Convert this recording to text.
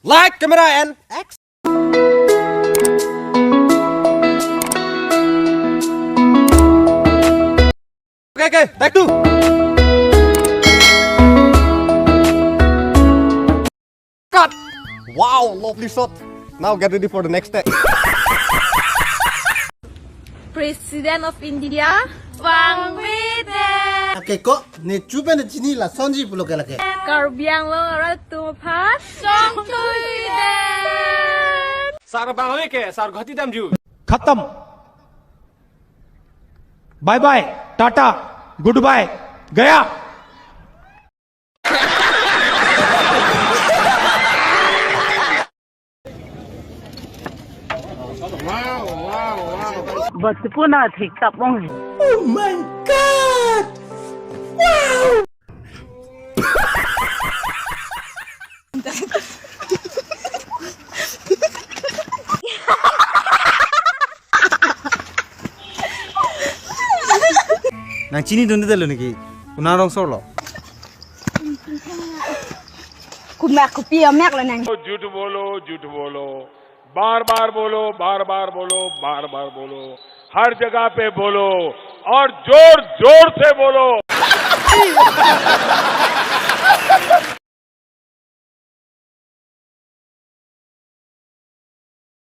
Light, camera, and action. Okay, take two. Cut. Wow, lovely shot. Now get ready for the next step. President of India, Bang Vide. Okay, kok ni cuba ni sini lah sonji pulau kelak. Karbi Rongphar, TONGPUT. Sar Bangladesh ke sar Gowahati damju. खत्म bye bye tata goodbye गया Bagaimana TikTok mong? Oh my god! Wow! Nang chini donde dalo niki? Una rong solo. Kumak kupi amek lah nang. झूठ बोलो बार बार बोलो हर जगह पे बोलो और जोर जोर से बोलो